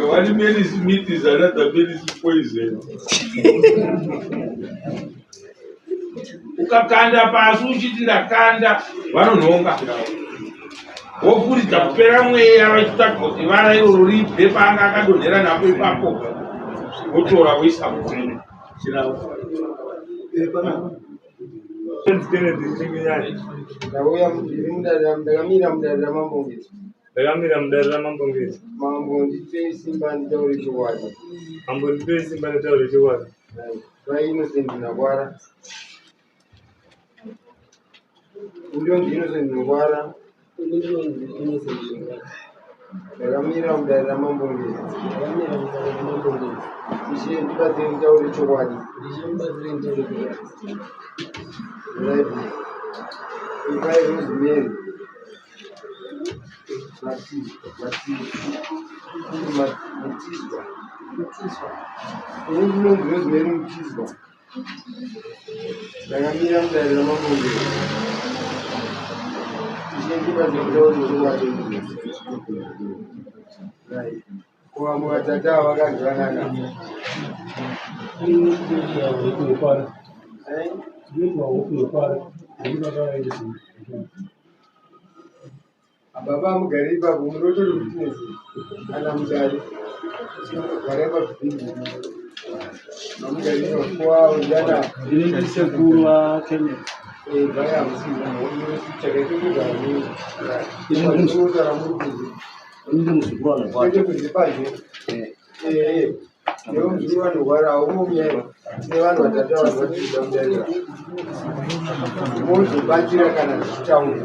One means meat is another means poison. Ukakanda pasi uchitira kanda vanonhonga wofuridza kupera mweya vachitsvaga kuti vana iroro ribve paanga akadonhera napo ipapo votora voisa mukuru ndakamira mudarira mambongezi mambo ndipe simba nditaure chokwadi vainosendi nakwara undonzi inosendi nokwara ndakamira mudarira mambongezi ishe ndibatsire nditaure chokwadi ikai rozimeri mutiswa unonzi rozimeri mutiswa ndakamira mudarira mambongezi ishe ndibatsire nditaure chokwadi kuva mukatata vakazvanana baba mugari ipapo munotori kutinezi ana mudari gara pabhibhi amugari ipapoa undana sekuru vakene vaya musichakaitokugamuotara murukuzi ende kuzipaje nevo muzukuru vanorwara aumomuyairo tine vanhu vatatu vanhu vatiida mudarira mozobatira kana zvichitaura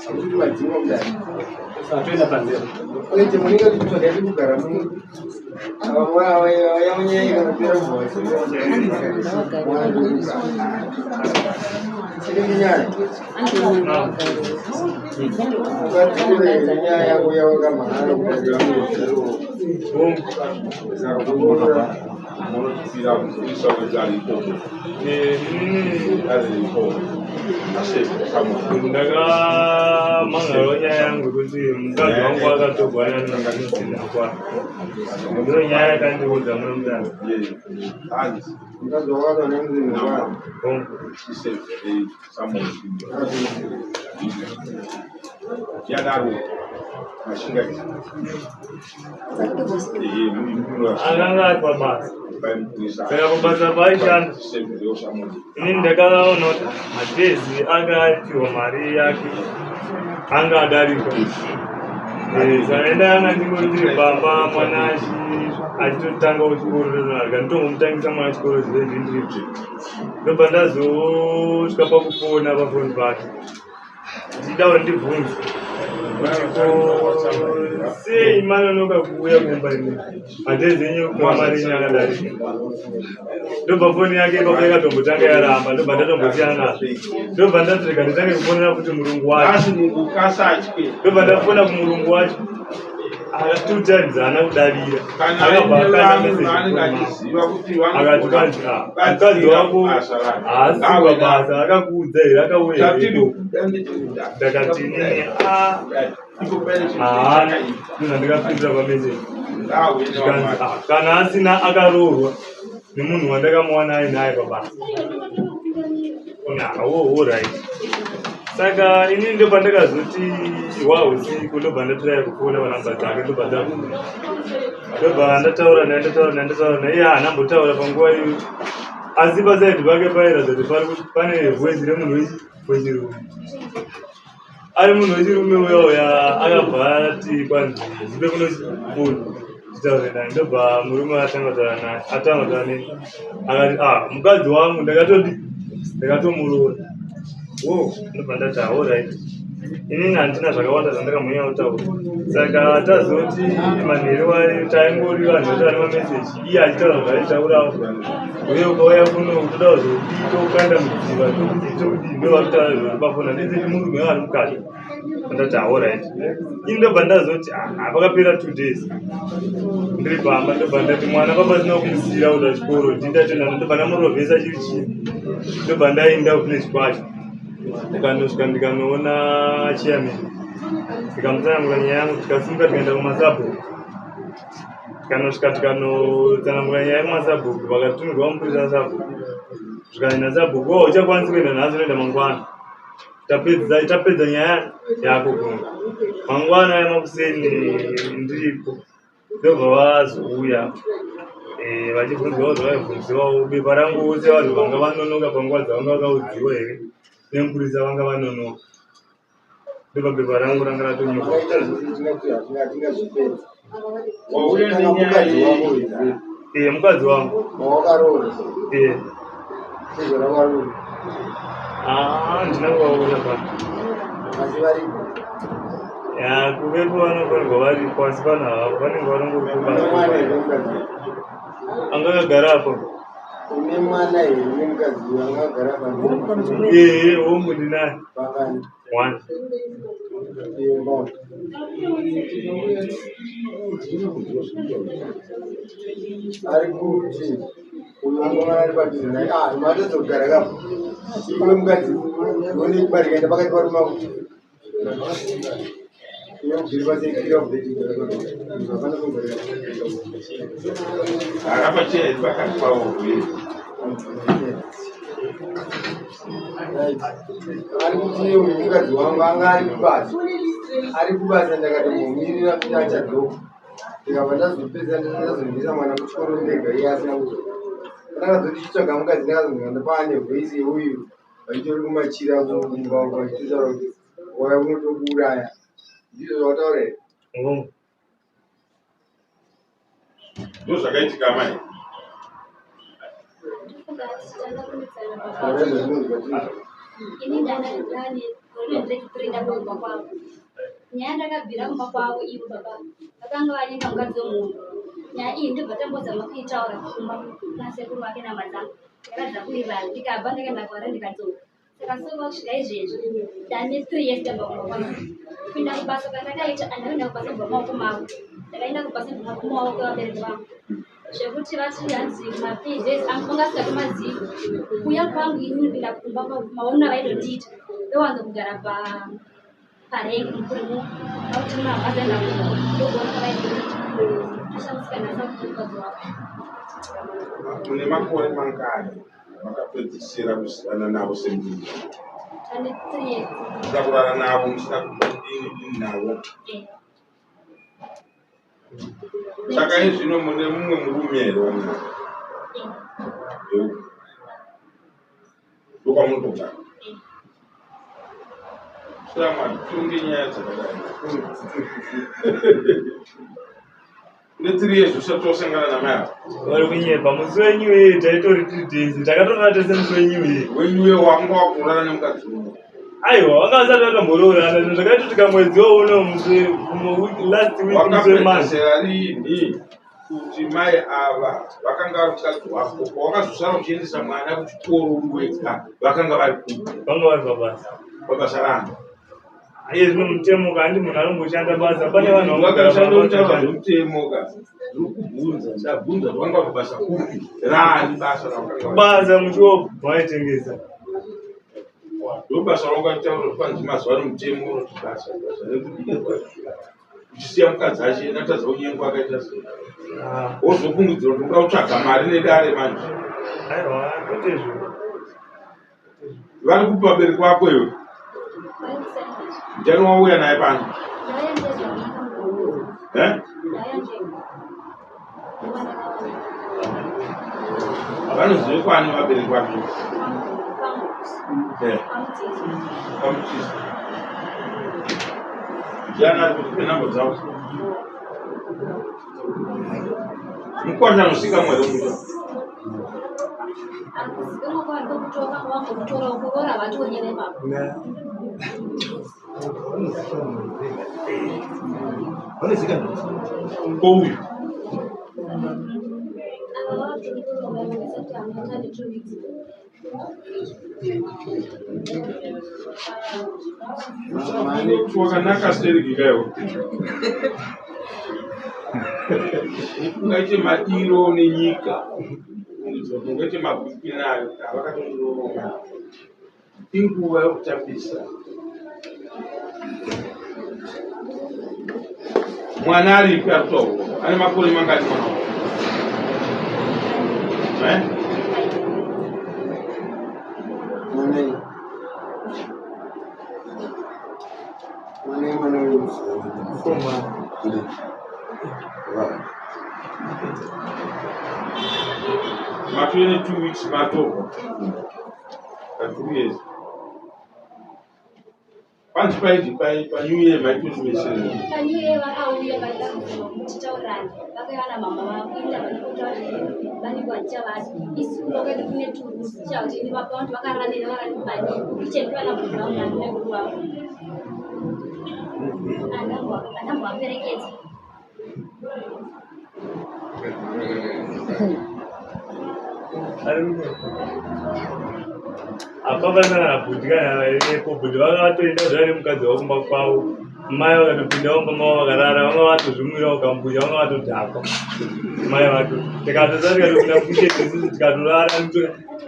akuti madzimwa mudari atoenda panzera oite munenge kutsvagaiti kugara muno yamunyaika kupera kuvaisinenyaya ukatiire nyaya yako yawakamhara kudarira monotipira kuisa kuti aripo aripo ndakamangaro nyaya yangu kuti mukadzi wangu akatogwana nanganisindakwa ndo nyaya yakandiudza muno mudana mukadzi wako nemuzvinokwana yadaro akanga ari pabasa saka kubasa paishanda inini ndakaona kuti madhezi akapiwa mari yake anga adarika saka ndanga ndingotiri baba mwana achitotanga chikoro rezvanarika nditongomutangisa mwana chikoro zvezvindribve ndobva ndazosvika pakufona pafoni pake ndichida kuti ndibvunze sei manonoka kuuya kumba ine madhezi enyu kumwa mari enyu akadarika ndobva foni yake ipapo yakatombotanga yaramba ndobva ndatombosiyana nazvo ndobva ndatireka nditange kufonera kuti murungu wacho ndobva ndafona kumurungu wacho akatutarizana kudavira akabva akati kanzi mukadzi wako haasiwa basa akakuudza here akauya ndakati inini munhu andikapindura pameseji ikanzi kana asina akaroorwa nemunhu wandakamuwana ainaye pabasa right. Saka inini ndobva ndakazoti wausiku ndobva ndatiraya kufona panhamba dzake ndobva ndavhura ndobva ndataura naye haanambotaura panguva iyo asi pasaidi pake pairatidza kuti pane vhwezi remunhu wechirume ari munhu wechirume uyauya akabva ati kwanzi zipe kuno munhu chitaure naye ndobva murume atanga kutaura naye akati mukadzi wangu ndakatomuroora ndobva ndati alright inini handina zvakawanda zvandakamunya kutaura saka tazoti manheru taingori vanhu vatari mameseji iye achitaura zvaitaurawo uye ukauya kuno utoda kuzodii toukanda mudziva tokuti ndovakutaura zvori pafona ndiseti murume vari mukati ndati alright ini ndobva ndazoti pakapera 2 days ndiri pamba ndobva ndati mwana papasina kumusiyira kuda chikoro tindatenda ndobva ndamurovhesa chiri chii ndobva ndaenda kuvillage kwacho ndikanosvika ndikanoona chairman ndikamusanangura nyaya yangu tikasimuka tikaenda kumasabho kanosvika tikanotsanangura nyaya yemasabhuku vakatumirwa mupurisa sabhuku zvikanyanya sabhuku wo uchakwanisi kuenda nhasi unoenda mangwana tapedza nyaya yako kumwe mangwana yemakuseni ndiripo ndobva vazouya vachibvunzwa vaibvunziwawo bepa rangu use vanhu vanga vanonoka panguva dzavanga vakaudziwa here nemupurisa vanga vanonoka ndopa bepa rangu ranga ratonyoka mukadzi wangu ndina kuvaona pano kuvepo vanofanirwa varipo asi pano havo vanenge vanongori angakagara apo une mwana here nemukadzi angagara hongu ndinaye one ari kuti unomwana ari padhuze naye matozogara kapo iwe mukadzi one kubarikaenda pakati parumako akapacheri pakati pavo ari kuti mukadzi wangu anga ari kubasa ndakati mumirira kuti achadhoko ndikabva ndazopedza ndazomisa mwana kuchikoro ndega iye asina kuzo ndakazoti chitsvaga mukadzi ndakazonga ndapane vhesi yeuyu vachitori kumachira kumba vachitotaura kuti waya unotokuuraya ndizvo zvataura here ndo zvakaitika mai ini ndandani ndandikurinda kumba kwavo nyaya ndakabvira kumba kwavo ivo baba vakanga vanyika mukadzi womunhu nyaya iyi ndibva tambozama kuitaura kumba nasekuru vake namadzangu ndakadza kuirara ndikabva ndakaenda kwara ndikadzoka saka sova kusvika izvezvi ndane 3 years ndabva kumba kwavo kupinda kubasa kwandakaita andakaenda kubasa kubva maoko mavo ndakaenda kubasa kubva kumaoko evabereki vangu zvekuti vati hanzi mapizes angasingatomadzii kuuya kwangu ini ndipinda kumba maona vaidondiita ndowanza kugara parengi mukurimu akuti mabasa enda ndokuona vaidoshamsika nasakuukadzi wavo une makore mangani makapedzisira kuzivana navo sembiri ane 3 years ndakurara navo musina kudini navo saka izvino mune mumwe murume here wamuna ndokwamunotogara siramadunge nyaya dzakadai ne 3 years usati wasangana namai avo vari kunyepa musi wenyu iyi taitori 3 days takatorana tese musi wenyu iyi wenyuwe wanga wakurara nemukadzi uno aiwa vanga vasati vakambororana zvakaitika mwedzi wouno musi last week musi wemasi wakapedzesera rini kuti mai ava vakanga vari mukadzi wako pawakazosara uchiendesa mwana kuchikoro uriwega vakanga vari kupi vanga vari pabasa pabasa rano iye zvino mutemoka handi munhu anongoshanda basa pane vanhu vakashandotaura zvemutemoka zviri kubvunza ndabvunza vanga pabasa kupi rani basa ravakanga basa muchiwo vaitengesa ndobasa raungataura kuti panzi mazuva ano mutemo unoti basa nekudirwa uchisiya mukadzi achienda atadza unyengo akaita sei wozofungidzira kuti ungautsvaga mari nedare manje aiwa kwetezvo vari kupa vabereki vako iwe ndiani wauya naye pano vanozive kwani vabereki vake pamutisa ndiani ari kuti penambo dzavo mukwata anosvika mwari womuta kouyu wakanaka serigikayo ungaite madiro nenyika ungaite mapipi nayo avakatondoronga inguva yokutambisa mwana aripi aritoa ane makore mangani mwana Matwene 2 weeks matoko. 2 years. Panchi pa New Year maitu simesele. Pa New Year wakauya tichaurani. Vakayana mama vapinda vani kwacha vati. Isu lokati kune tools chao chini vakaunti vakaranira vakanibani. Ichekwa na buzao na kuwa. Anambo aperekezi. apa vanapudikana kubhudhi vakatoenda zvare mukadzi wakumba kwavo mai vakatopinda vamba mava vakarara vanga vatozvimwira vakambuya vanga vatodhakwa mai vato tikatosati tikatopinda kushedhesisi tikatorara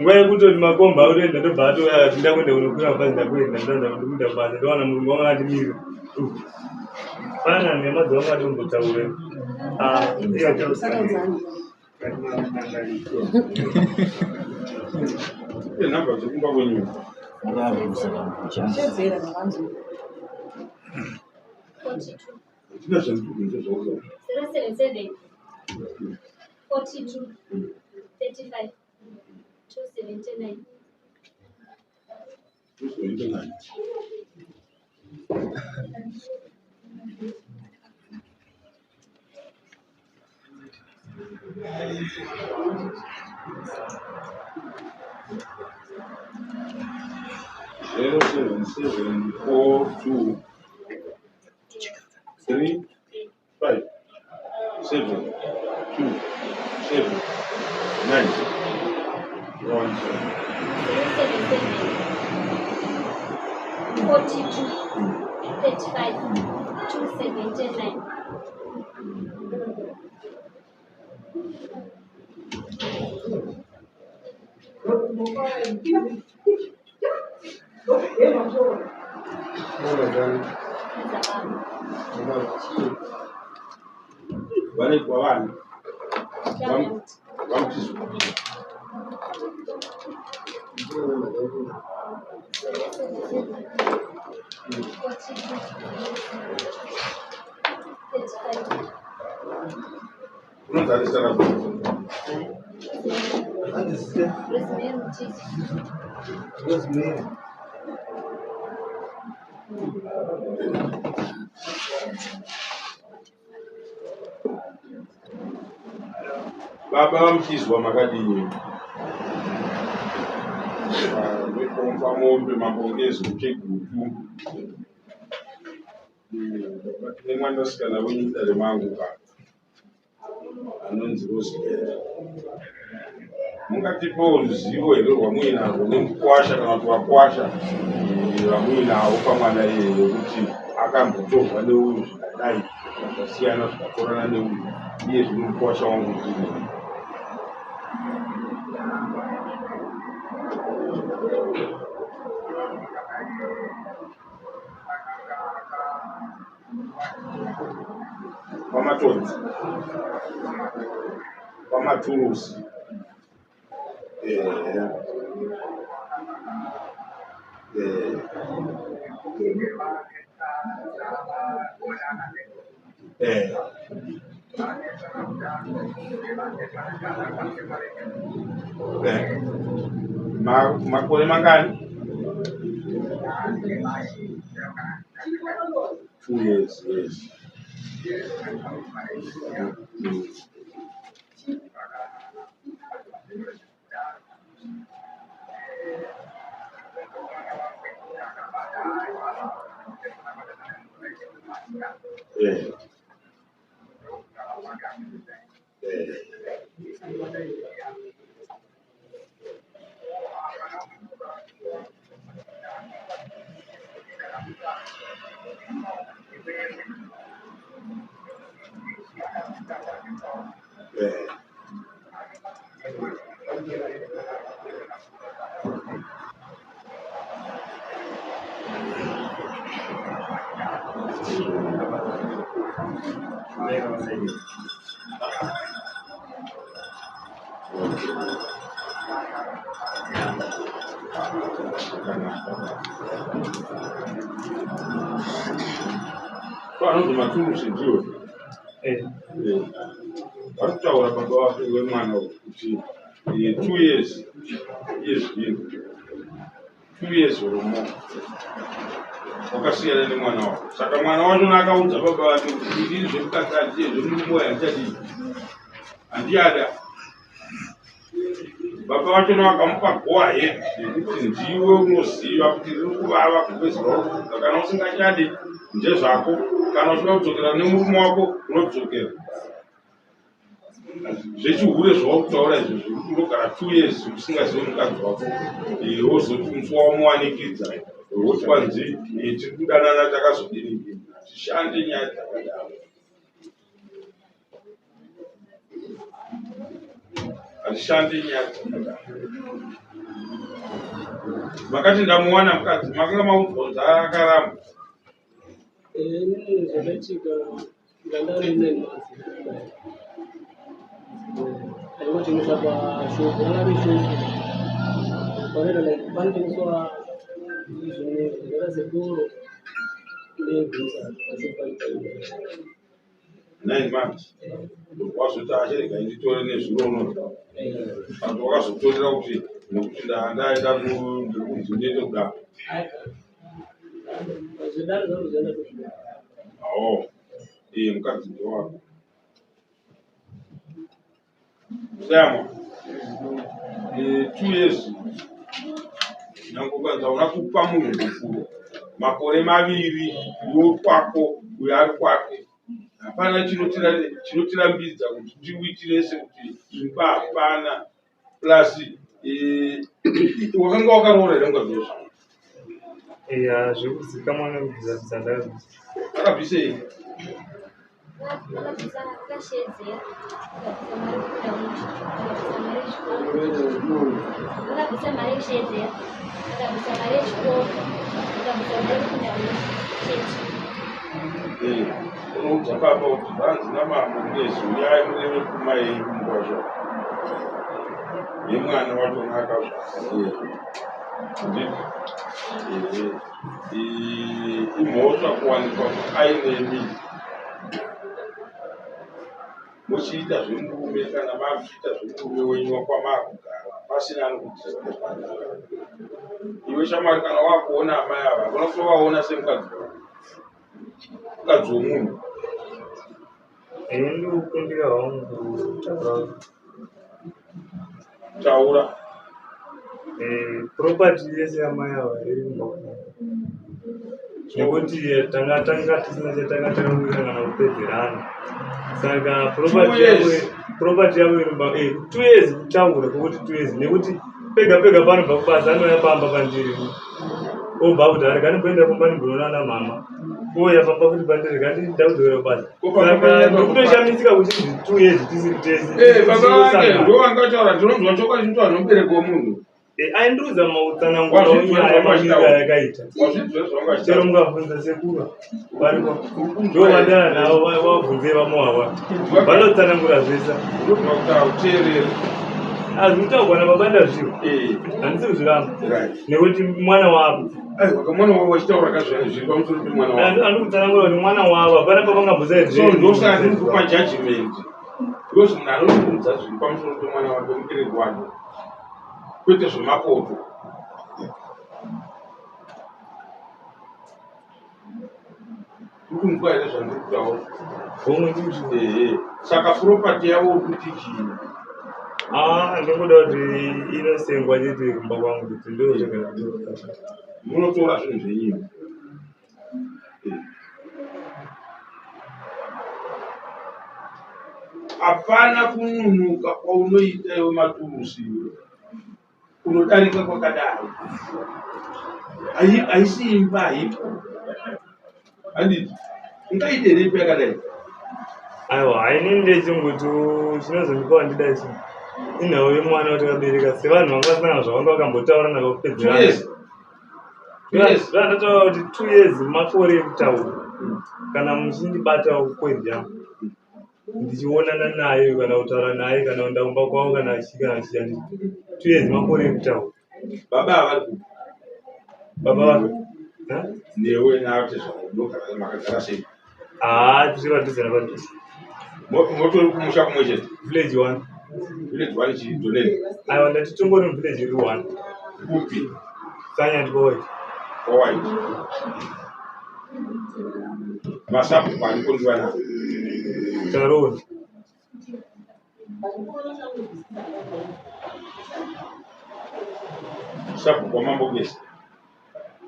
nguva yekutoti makomba autoenda tobva atoya tinda kuenda kunokwira bhazi ndakuenda ndanza kundikuinda basa ndowana murume wanga atimira fana nemadzi vanga vatombotaure Namba zokumba kwenyu. Shedzera navanzo. 42. Tina zvantukunze zvauza. 077 42 35 279. Uzoenda nani? Zero 7 4 2 3 5 7 2 7 9 1 42 35 279. Vale kwa vana. Vamtizo. Unazalisha na baba vamtizwa makadini vekomba mombe mabongezi kuchegutu nemwanasikana wenyuda remangu ka anonzi Rosemary. Mungatipewo ruzivo here rwamuinarwo nemukwasha kana kuti wakwasha rwamuinarwo pamwana iyeye kuti akambotorwa neuyu zvikadai zvakasiyana zvikatorana neuyu iye zvino mukwasha wangu ndini. Pamatodzi pamaturusi makore mangani? 2 years, yes. zvakanaka. Panonzi maturusi ndiwo vari kutaura baba wake wemwana kuti 2 years zvino 2 years romo wakasiyana nemwana wako. Saka mwana wacho akaudza baba vake kuti ndiri zvemukati zvemumoya ndichadii handiada. Baba vacho vakamupa goa hedi yekuti ndiwe unoziva kuti riri kuvava kupedzera kufuka. Kana usingachadi ndezvako, kana uchida kudzokera nemurume wako unodzokera. Zvechihure zvawakutaura izvozvo unogara 2 years usingazivi mukadzi wako, wozoti musi wamuwanikidza woti kwanzi tiri kudanana takazodini. Tishande nyaya dzakadaro. Hatishande nyaya dzakadaro. Makati ndamuwana mukadzi makanga maudzwa akaramba. Zvakaitika ngandari nenhasi ainotengeswa pashoko angari shoko panotengeswa izvone zvakaita sedoro negwisa pashoko 9 months wazoti acherega nditore nezvirono vantu wakazotorera kuti nokuti ndaenda ndirikunzindete kudaro. zvidaro zvaro zvienda kuzvida mukadzi ndewako Sama 2 years nyango kwanza unakupa munhu mufuro makore maviri yokwako uyo ari kwake. Hapana chinotirambidza kuti tiuitirese kuti zvimba hapana. Plus wakanga wakaroora here mukadzi wezvo? Zvekuzikamwa nekubvisa akabvisei? Akashedzera akabvisa mari yekushedzera, akabvisa mari yechikoro, akabvisa mari yekufunda muchechi. Unoudza baba kuti zvanzi namama kudezi uyai mureve kumai mungwazva nemwana wachona akazvaa imhosva kuwanikwa aine muchiita zvemurume kana makuchiita zvemurume wenyu wakwamaakugara pasina anokudziza. Iwe shamwari kana wakuona amai ava hakuna kutovaona semukadzi womunhu. ndikukundira hwangu Taura. Property yese yamai ava iri mumaoko nekuti tanga tisina chatanga takamira kana kupedzerana. Saka property yavo iri mumaoko 2 years kutaura kwekuti 2 years nekuti pega pega panobva kubasa anouya pamba pandiri obva kuti ari kanimboenda kumba ndimboonana mama oyafamba kuti pandiri kandidaudzowera kubasa. Saka ndikutoshamisika kuti 2 years tisiri tese. Baba vake ndo angataura ndinonzwa chokwadi chinotaura nomubereki womunhu. Aindiudza mautsanangura wenyaya mamiriro yakaita. Chero mukabvunza sekuru varipo ndo vadana navo vabvunze vamohwa vanotsanangura zvese. Azvitaugwa nababa zviro handisi kuzviramba nekuti mwana wavo mwana wavo wachitaura kazviri pamusoro pemwana wavo. Andi kutsanangura kuti mwana wavo hapana pavangabvunza ndosaka ndiri kupa judgment ndozi munhu anondiudza zviri pamusoro pemwana wake mubereki wake kwete zvemapoto. Kuti mukwa here zvandiri kutaura saka property yavo kuti chii? Ndingoda kuti inosengwa chete kumba kwangu kuti ndo zvega munotora zvinhu zvenyini. Hapana kununuka kwaunoita iwe maturusi unodarika kwakadaro. Haisi imba haipo. Handiti ungaite ripi yakadai? Aiwa hainini ndechingoti chinozondipa wandidai chii inhau yemwana watakabereka sevanhu vanga vasina zvavanga vakambotaura nakupedzerana. Ndataura kuti 2 years makore ekutaura kana muchindibata kwendi yangu ndichionana naye kana kutaura naye kana kuenda kumba kwavo kana achika achiyani 2 years makore ekutaura. Baba avari baba newe nawe tezvakudoka makagara sei tiri padhuze napadhuze motori kumusha kumwe chete village 1 village 1 chidoneni aiwa ndati tongori village iri 1 kupi sanyandikoi owaiti masapu paniko ndivana taroni sapu kwamambo besa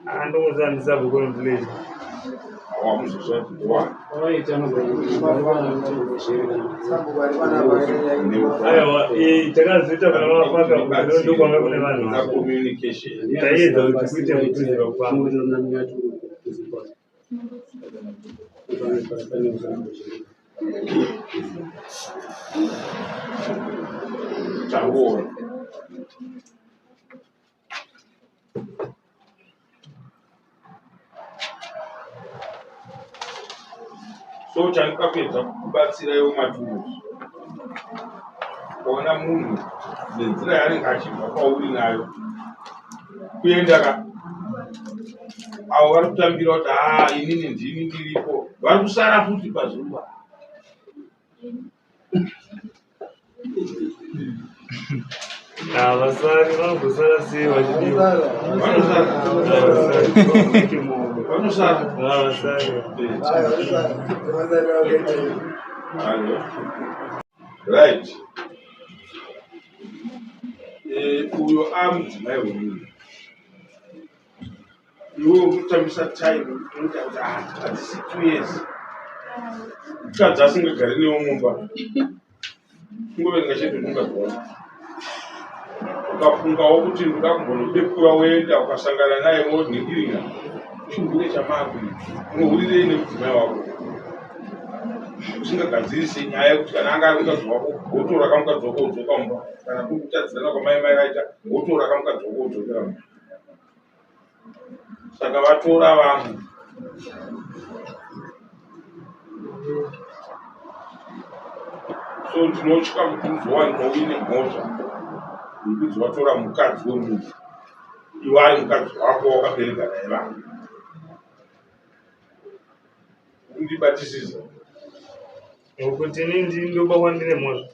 andongozandisa bukoni village awamuzosatiwa aiwa takazoita kana mafaka kunondo kwanga kune vanhu communication taedza kuti kuite kutuzira kwangu taona so chanikapedza kubatsiraiwo maturusi kuona munhu nenzira yaanenge achibva kwauri nayo kuenda avo vari kutambira kuti inini ndini ndiripo vari kusara futi pazuva vasari vanogosara sei vachidiwa vanosara vasari right uyo amudzimai wemunhu iwe urikutambisa time unoita kuti hadzisi 2 years mukadzi asingagari newo mumba kungoverenga chete ungagona ukafungawo kuti ndoda kumbonodepura woenda ukasangana naye monhingirira chingure chamakwi unohurirei nemudzimai wako usingagadzirisi nyaya yekuti kana anga ari mukadzi wako wotora kamukadzi wako udzoka mumba kana kuri kutadzirana kwamai mai vaita wotora kamukadzi wako udzokera mumba saka vatora vamwe so ndinotya kuti uzowanikwa uine mhosva yekuti watora mukadzi wemunhu iwe ari mukadzi wako wakabereka naye vamwe undibatisisa kuti nindi ndoba kwandine mhosva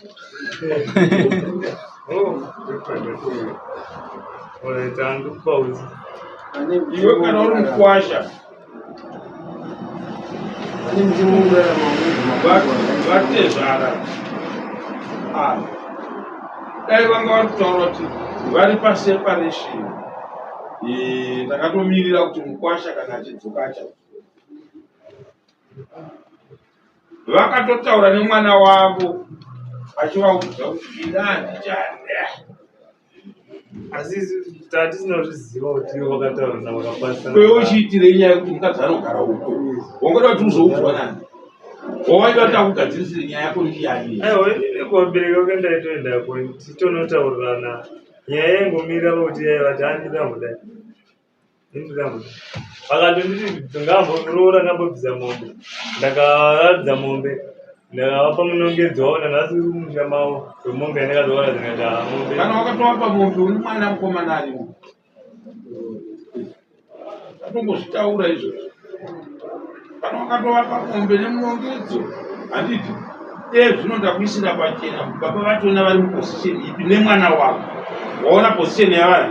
tandikupauzi iwe kana uri mukwasha vatezvara dai vanga vari kutaura kuti vari paseparation ndakatomirira kuti mukwasha kana achidzoka achazo vakatotaura nemwana wavo achivaudza kuti ina handichanda asi tatisina kuzviziva kuti wakataura wakapasa kwewo uchiitirei nyaya yekuti mukadzi anogara uko wangoda kuti uzoudzwa nani wawaiva takugadzirisire nyaya yako ndiyani aiwa inine kuvabereka ukendaitoenda ko titonotaurirana nyaya yengomira kuti vati handidamudai indidamudai vakandonditi ngamboroora ngambobvisa mombe ndakaratidza mombe ndakavapa munongedzo wavo ndangasi uri kumusha mavo wemombe yandakazoona dzingata mombe kana wakatowapa mombe uri mwana mukomana arimo atombozvitaura izvozvo kana wakatovapa mombe nemunongedzo handiti zvinoda kuisira pachena baba vachona vari muposisheni ipi nemwana wavo waona posisheni yavana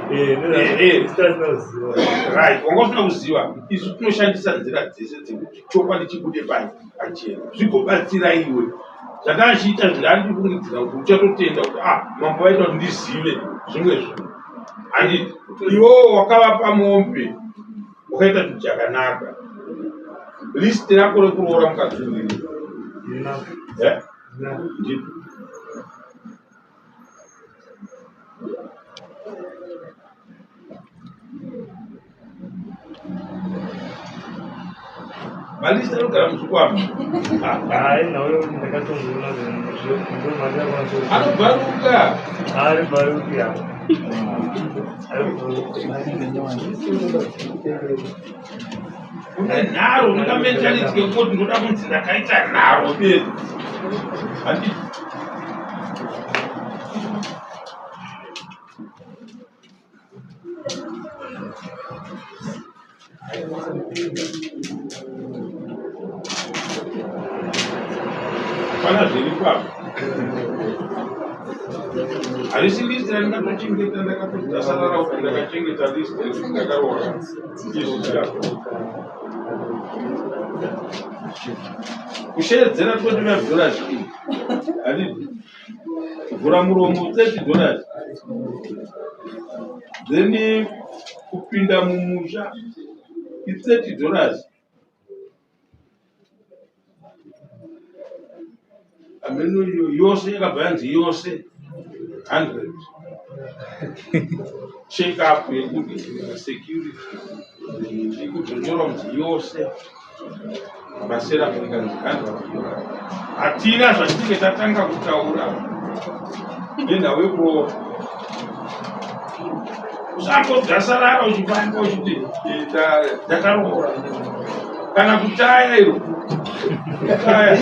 right wanga usina kuziva isu tinoshandisa nzira dzese dzekuti chokwadi chibude pachena zvigobatsira iwe zvakaachiita zvindari kufungidzira kuti uchatotenda kuti mambo vaita kuti ndizive zvimwe zvinhu handiti iwowo wakavapa mombe wakaita kuti chakanaka listi rako rekuroora mukadzuriri malista anogara muchikwama nawe ndakatongoona anobvaruka ari bharukia nharo ndakamentaliti yekuti ndoda kunzi ndakaita nharo bedzi handiti Alisindisa ndakachengeta ndakatosarara kuti ndakachengeta list ndakaroora izvi zvako kushedzera $20 hadidi kuvhura muromo $30 then kupinda mumusha $30 ameno yose yakabva yanzi yose 100 check up yekuti security ikutonyorwa kuti yose masera kuikanzi 100 hatina zvatinenge tatanga kutaura nenhau yekuroora usangodzasarara uchifamba uchiti ndakaroora kana kutaya iro kutaya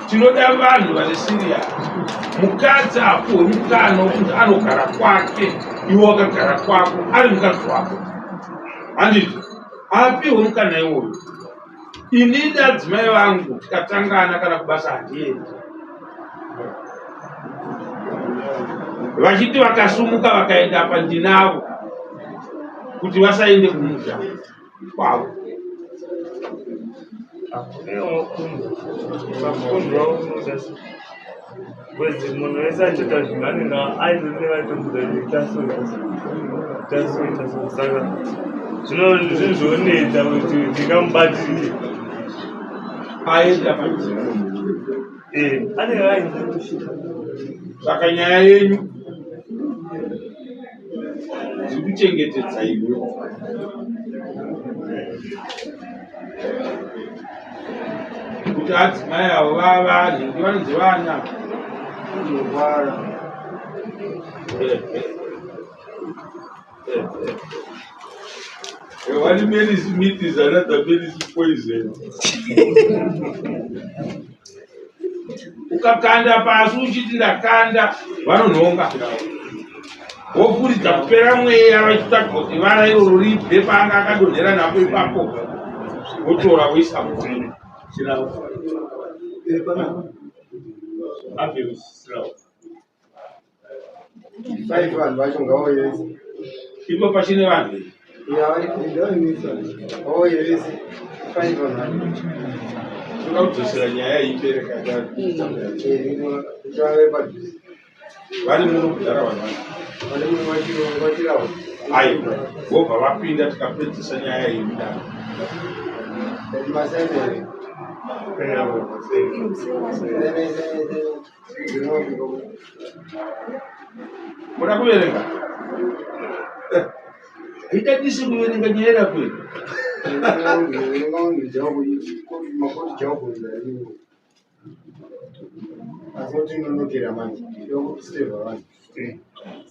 tinoda vanhu vane Syria mukadzi apuwe mukana wekuti anogara kwake iwe wakagara kwako ari mukadzi wako handiti apiwe mukana iwoyo inini adzimai vangu tikatangana kana kubasa handiendi vachiti vakasumuka vakaenda apa ndinavo kuti vasaende kumusha kwavo kwezi munhu wese achita zvinhu anenge aine vatomuzaitasoita saka zvinhu zvonetsa kuti ndingamubatirire aenda anenge aine saka nyaya yenyu dzikuchengetedza iwe kuti adzimai avo vavanhingi vanonzi vana Unorwara. One medicine meat is another medicine poison. Ukakanda pasi uchiti ndakanda vanonhonga wofuridza kupera mweya vachitsvaga kuti vara iroro ribve paanga akadonhera napo ipapo votora voisa muviri Vanhu vacho ngavauyese. ipo pachine vanhu Vauyese 5 vanhu. toda kudzosera nyaya ibereka vari muno kudhara vanhu aiwa vobva vapinda tikapedzisa nyaya iyi mudaro muda kuverenga haitadisi kuverenga nyaya yakwenu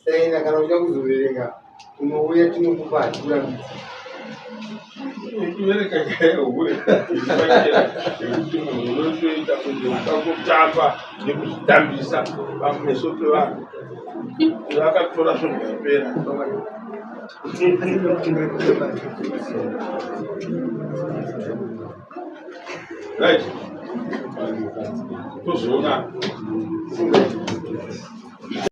Saina kana uchida kuzoverenga unouya tinokupa hatirambidzi. kuverenga nyaya yekuti munhu unotoita kunge ukangotamba nekuzvitambisa pameso pevanhu vakatora zvinhu zvapera right tozoona